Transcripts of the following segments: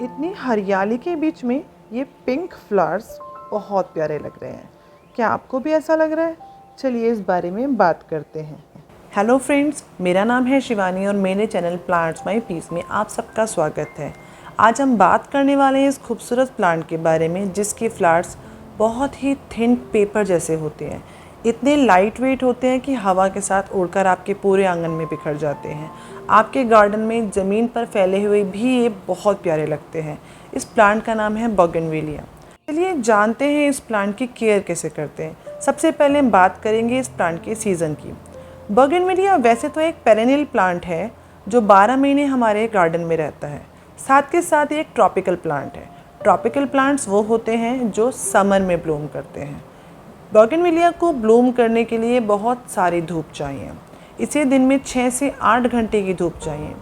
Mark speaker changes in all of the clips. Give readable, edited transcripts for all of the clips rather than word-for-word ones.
Speaker 1: इतनी हरियाली के बीच में ये पिंक फ्लावर्स बहुत प्यारे लग रहे हैं। क्या आपको भी ऐसा लग रहा है? चलिए इस बारे में बात करते हैं। हेलो फ्रेंड्स, मेरा नाम है शिवानी और मेरे चैनल प्लांट्स माय पीस में आप सबका स्वागत है। आज हम बात करने वाले हैं इस खूबसूरत प्लांट के बारे में जिसके फ्लावर्स बहुत ही थिन पेपर जैसे होते हैं। इतने लाइट वेट होते हैं कि हवा के साथ उड़कर आपके पूरे आंगन में बिखर जाते हैं। आपके गार्डन में ज़मीन पर फैले हुए भी ये बहुत प्यारे लगते हैं। इस प्लांट का नाम है बोगनवेलिया। चलिए जानते हैं इस प्लांट की केयर कैसे करते हैं। सबसे पहले हम बात करेंगे इस प्लांट के सीज़न की। बोगनवेलिया वैसे तो एक पेरेनियल प्लांट है जो 12 महीने हमारे गार्डन में रहता है। साथ के साथ ये एक ट्रॉपिकल प्लांट है। ट्रॉपिकल प्लांट्स वो होते हैं जो समर में ब्लूम करते हैं। बोगनवेलिया को ब्लूम करने के लिए बहुत सारी धूप चाहिए। इसे दिन में 6 से 8 घंटे की धूप चाहिए।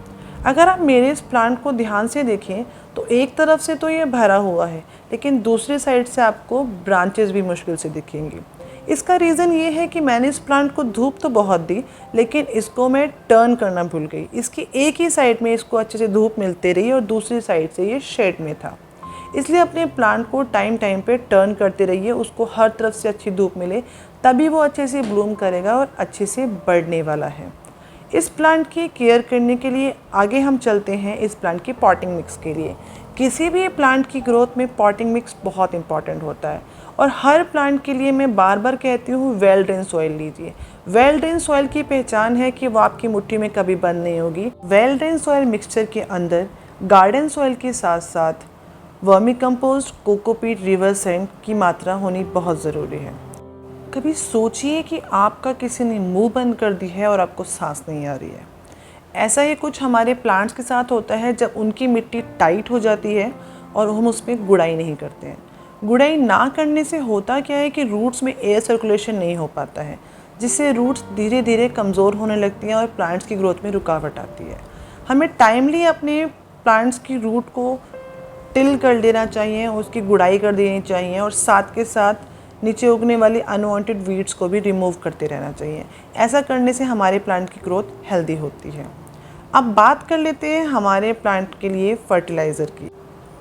Speaker 1: अगर आप मेरे इस प्लांट को ध्यान से देखें तो एक तरफ से तो ये भरा हुआ है, लेकिन दूसरी साइड से आपको ब्रांचेस भी मुश्किल से दिखेंगी। इसका रीज़न ये है कि मैंने इस प्लांट को धूप तो बहुत दी, लेकिन इसको मैं टर्न करना भूल गई। इसकी एक ही साइड में इसको अच्छे से धूप मिलती रही और दूसरी साइड से ये शेड में था। इसलिए अपने प्लांट को टाइम टाइम पे टर्न करते रहिए, उसको हर तरफ से अच्छी धूप मिले, तभी वो अच्छे से ब्लूम करेगा और अच्छे से बढ़ने वाला है। इस प्लांट की केयर करने के लिए आगे हम चलते हैं इस प्लांट की पॉटिंग मिक्स के लिए। किसी भी प्लांट की ग्रोथ में पॉटिंग मिक्स बहुत इंपॉर्टेंट होता है और हर प्लांट के लिए मैं बार बार कहती हूँ वेल ड्रेन सॉइल लीजिए। वेल ड्रेन सॉइल की पहचान है कि वो आपकी मुट्ठी में कभी बंद नहीं होगी। वेल ड्रेन सॉइल मिक्सचर के अंदर गार्डन सॉइल के साथ साथ vermi compost, cocopeat, river sand की मात्रा होनी बहुत ज़रूरी है। कभी सोचिए कि आपका किसी ने मुंह बंद कर दी है और आपको सांस नहीं आ रही है। ऐसा ही कुछ हमारे प्लांट्स के साथ होता है जब उनकी मिट्टी टाइट हो जाती है और हम उसमें गुड़ाई नहीं करते हैं। गुड़ाई ना करने से होता क्या है कि रूट्स में एयर सर्कुलेशन नहीं हो पाता है, जिससे रूट्स धीरे धीरे कमज़ोर होने लगती हैं और प्लांट्स की ग्रोथ में रुकावट आती है। हमें टाइमली अपने प्लांट्स की रूट को टिल कर देना चाहिए, उसकी गुड़ाई कर देनी चाहिए और साथ के साथ नीचे उगने वाली अनवांटेड वीड्स को भी रिमूव करते रहना चाहिए। ऐसा करने से हमारे प्लांट की ग्रोथ हेल्दी होती है। अब बात कर लेते हैं हमारे प्लांट के लिए फर्टिलाइज़र की।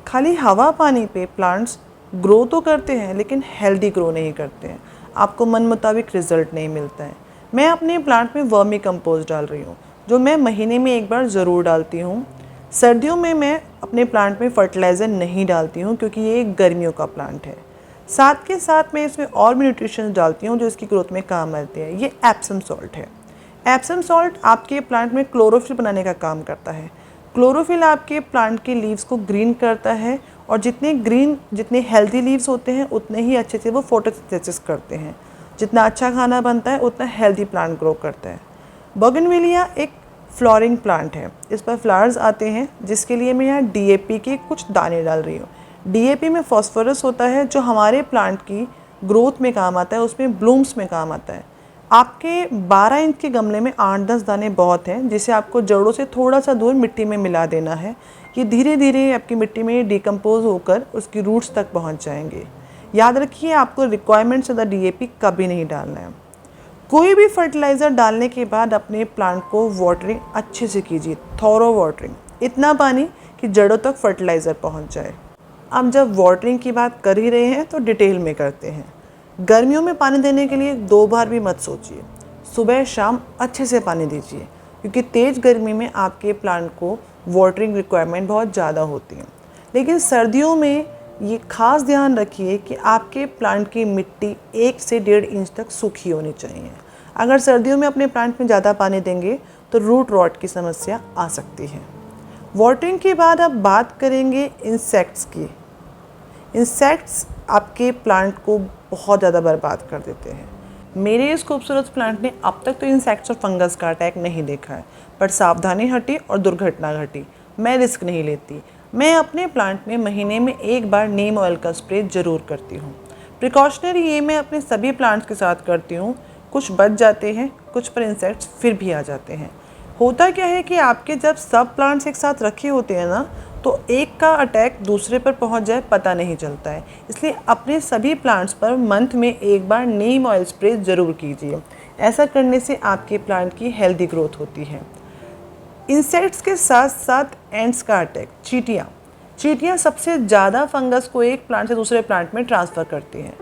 Speaker 1: खाली हवा पानी पे प्लांट्स ग्रो तो करते हैं लेकिन हेल्दी ग्रो नहीं करते हैं। आपको मन मुताबिक रिज़ल्ट नहीं मिलता है। मैं अपने प्लांट में वर्मी कंपोस्ट डाल रही हूँ, जो मैं महीने में एक बार ज़रूर डालती हूँ। सर्दियों में मैं अपने प्लांट में फर्टिलाइज़र नहीं डालती हूँ क्योंकि ये एक गर्मियों का प्लांट है। साथ के साथ मैं इसमें और भी न्यूट्रिशन डालती हूँ जो इसकी ग्रोथ में काम आते हैं। ये एप्सम सॉल्ट है। एप्सम सॉल्ट आपके प्लांट में क्लोरोफिल बनाने का काम करता है। क्लोरोफिल आपके प्लांट के लीव्स को ग्रीन करता है और जितने हेल्दी लीव्स होते हैं उतने ही अच्छे से वो फोटोसिंथेसिस करते हैं। जितना अच्छा खाना बनता है उतना हेल्दी प्लांट ग्रो करता है। बोगनवेलिया एक फ्लावरिंग प्लांट है। इस पर फ्लावर्स आते हैं, जिसके लिए मैं यहाँ डीएपी के कुछ दाने डाल रही हूँ। डीएपी में फॉस्फोरस होता है जो हमारे प्लांट की ग्रोथ में काम आता है, उसमें ब्लूम्स में काम आता है। आपके 12 इंच के गमले में 8-10 दाने बहुत हैं, जिसे आपको जड़ों से थोड़ा सा दूर मिट्टी में मिला देना है। ये धीरे धीरे आपकी मिट्टी में डिकम्पोज होकर उसकी रूट्स तक पहुँच जाएंगे। याद रखिए, आपको रिक्वायरमेंट से ज़्यादा डीएपी कभी नहीं डालना है। कोई भी फर्टिलाइज़र डालने के बाद अपने प्लांट को वाटरिंग अच्छे से कीजिए, थॉरो वाटरिंग, इतना पानी कि जड़ों तक फर्टिलाइज़र पहुंच जाए। अब जब वाटरिंग की बात कर ही रहे हैं तो डिटेल में करते हैं। गर्मियों में पानी देने के लिए 2 बार भी मत सोचिए। सुबह शाम अच्छे से पानी दीजिए क्योंकि तेज़ गर्मी में आपके प्लांट को वाटरिंग रिक्वायरमेंट बहुत ज़्यादा होती है। लेकिन सर्दियों में ये खास ध्यान रखिए कि आपके प्लांट की मिट्टी 1 से 1.5 इंच तक सूखी होनी चाहिए। अगर सर्दियों में अपने प्लांट में ज़्यादा पानी देंगे तो रूट रॉट की समस्या आ सकती है। वाटरिंग के बाद अब बात करेंगे इंसेक्ट्स की। इंसेक्ट्स आपके प्लांट को बहुत ज़्यादा बर्बाद कर देते हैं। मेरे इस खूबसूरत प्लांट ने अब तक तो इंसेक्ट्स और फंगस का अटैक नहीं देखा है, पर सावधानी हटी और दुर्घटना घटी। मैं रिस्क नहीं लेती। मैं अपने प्लांट में महीने में एक बार नीम ऑयल का स्प्रे ज़रूर करती हूँ। प्रिकॉशनरी ये मैं अपने सभी प्लांट्स के साथ करती हूँ। कुछ बच जाते हैं, कुछ पर इंसेक्ट्स फिर भी आ जाते हैं। होता क्या है कि आपके जब सब प्लांट्स एक साथ रखे होते हैं ना, तो एक का अटैक दूसरे पर पहुंच जाए पता नहीं चलता है। इसलिए अपने सभी प्लांट्स पर मंथ में एक बार नीम ऑयल स्प्रे ज़रूर कीजिए। ऐसा करने से आपके प्लांट की हेल्दी ग्रोथ होती है। इंसेक्ट्स के साथ साथ एंट्स का अटैक, चींटियाँ। चींटियाँ सबसे ज़्यादा फंगस को एक प्लांट से दूसरे प्लांट में ट्रांसफ़र करती हैं।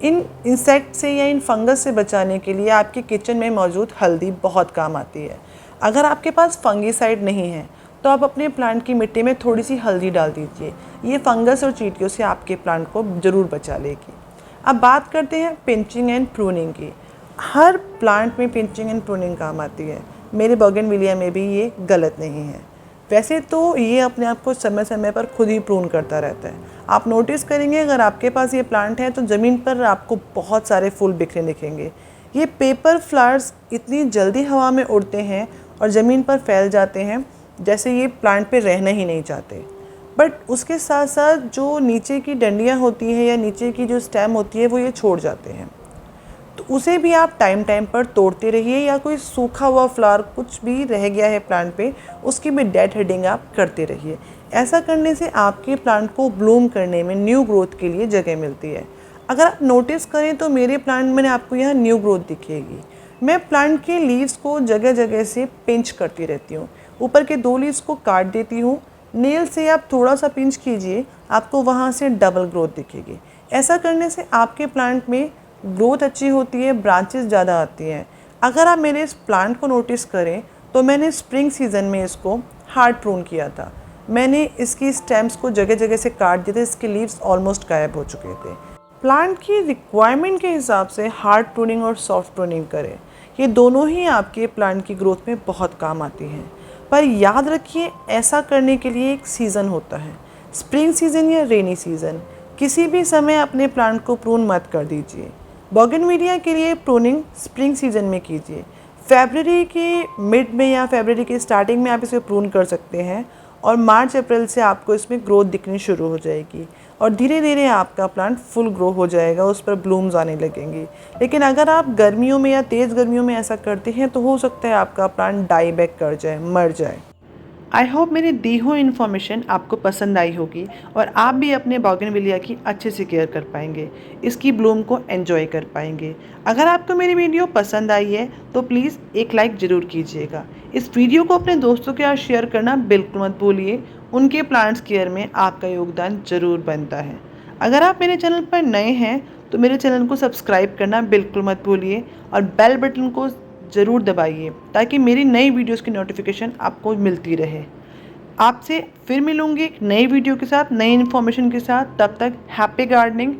Speaker 1: इन इंसेक्ट से या इन फंगस से बचाने के लिए आपके किचन में मौजूद हल्दी बहुत काम आती है। अगर आपके पास फंगीसाइड नहीं है तो आप अपने प्लांट की मिट्टी में थोड़ी सी हल्दी डाल दीजिए। ये फंगस और चींटियों से आपके प्लांट को ज़रूर बचा लेगी। अब बात करते हैं पिंचिंग एंड प्रूनिंग की। हर प्लांट में पिंचिंग एंड प्रूनिंग काम आती है। मेरे बोगनविलिया में भी ये गलत नहीं है। वैसे तो ये अपने आप को समय समय पर खुद ही प्रून करता रहता है। आप नोटिस करेंगे अगर आपके पास ये प्लांट है तो ज़मीन पर आपको बहुत सारे फूल बिखरे दिखेंगे। ये पेपर फ्लावर्स इतनी जल्दी हवा में उड़ते हैं और ज़मीन पर फैल जाते हैं जैसे ये प्लांट पे रहना ही नहीं चाहते। बट उसके साथ साथ जो नीचे की डंडियाँ होती हैं या नीचे की जो स्टेम होती है वो ये छोड़ जाते हैं, तो उसे भी आप टाइम टाइम पर तोड़ते रहिए। या कोई सूखा हुआ फ्लावर कुछ भी रह गया है प्लांट पे, उसकी भी डेड हेडिंग आप करते रहिए। ऐसा करने से आपके प्लांट को ब्लूम करने में, न्यू ग्रोथ के लिए जगह मिलती है। अगर आप नोटिस करें तो मेरे प्लांट में आपको यहाँ न्यू ग्रोथ दिखेगी। मैं प्लांट के लीव्स को जगह जगह से पिंच करती रहती हूँ। ऊपर के 2 लीव्स को काट देती हूँ। नेल से आप थोड़ा सा पिंच कीजिए, आपको वहाँ से डबल ग्रोथ दिखेगी। ऐसा करने से आपके प्लांट में ग्रोथ अच्छी होती है, ब्रांचेस ज़्यादा आती हैं। अगर आप मेरे इस प्लांट को नोटिस करें तो मैंने स्प्रिंग सीज़न में इसको हार्ड प्रून किया था। मैंने इसकी स्टेम्स को जगह जगह से काट दिए थे, इसके लीव्स ऑलमोस्ट गायब हो चुके थे। प्लांट की रिक्वायरमेंट के हिसाब से हार्ड प्रूनिंग और सॉफ्ट प्रूनिंग करें। ये दोनों ही आपके प्लांट की ग्रोथ में बहुत काम आती हैं। पर याद रखिए, ऐसा करने के लिए एक सीज़न होता है, स्प्रिंग सीज़न या रेनी सीज़न। किसी भी समय अपने प्लांट को प्रून मत कर दीजिए। बोगनविलिया के लिए प्रूनिंग स्प्रिंग सीज़न में कीजिए। फरवरी के मिड में या फरवरी के स्टार्टिंग में आप इसे प्रून कर सकते हैं और मार्च अप्रैल से आपको इसमें ग्रोथ दिखनी शुरू हो जाएगी और धीरे धीरे आपका प्लांट फुल ग्रो हो जाएगा, उस पर ब्लूम्स आने लगेंगी। लेकिन अगर आप गर्मियों में या तेज़ गर्मियों में ऐसा करते हैं तो हो सकता है आपका प्लांट डाई बैक कर जाए, मर जाए। आई होप मेरी दी हुई इन्फॉर्मेशन आपको पसंद आई होगी और आप भी अपने बोगनविलिया की अच्छे से केयर कर पाएंगे, इसकी ब्लूम को एंजॉय कर पाएंगे। अगर आपको मेरी वीडियो पसंद आई है तो प्लीज़ एक लाइक ज़रूर कीजिएगा। इस वीडियो को अपने दोस्तों के साथ शेयर करना बिल्कुल मत भूलिए, उनके प्लांट्स केयर में आपका योगदान ज़रूर बनता है। अगर आप मेरे चैनल पर नए हैं तो मेरे चैनल को सब्सक्राइब करना बिल्कुल मत भूलिए और बेल बटन को ज़रूर दबाइए ताकि मेरी नई वीडियोस की नोटिफिकेशन आपको मिलती रहे। आपसे फिर मिलूँगी एक नई वीडियो के साथ, नई इन्फॉर्मेशन के साथ। तब तक हैप्पी गार्डनिंग,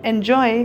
Speaker 1: एन्जॉय।